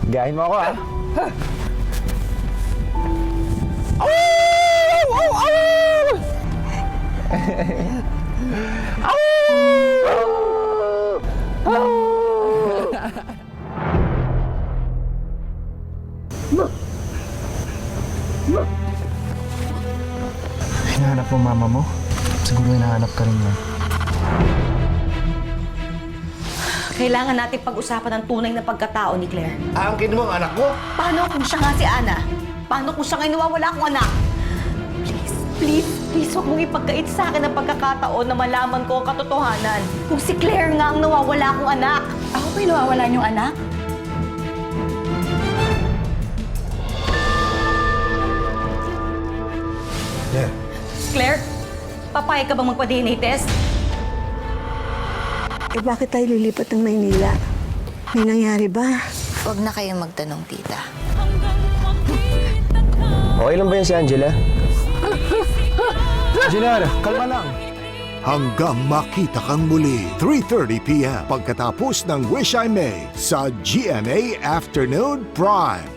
Gayahin mo ako, ha? Hinahanap mo mama mo? Siguro hinahanap ka rin niya. Kailangan natin pag-usapan ang tunay na pagkatao ni Claire. Aangkin mo ang anak mo? Paano kung siya nga si Ana? Paano kung siya ngayon nawawala akong anak? Please, huwag mong ipagkait sa akin ang pagkakataon na malaman ko ang katotohanan. Kung si Claire nga ang nawawala akong anak. Ako ba'y nawawalan yung anak? Claire. Claire, papayag ka bang magpa-DNA test? Eh bakit tayo lilipat ng Maynila? May nangyari ba? Huwag na kayong magtanong, tita. Okay lang ba yan si Angela? Angela, kalma lang. Hanggang makita kang muli, 3:30 p.m. pagkatapos ng Wish I May sa GMA Afternoon Prime.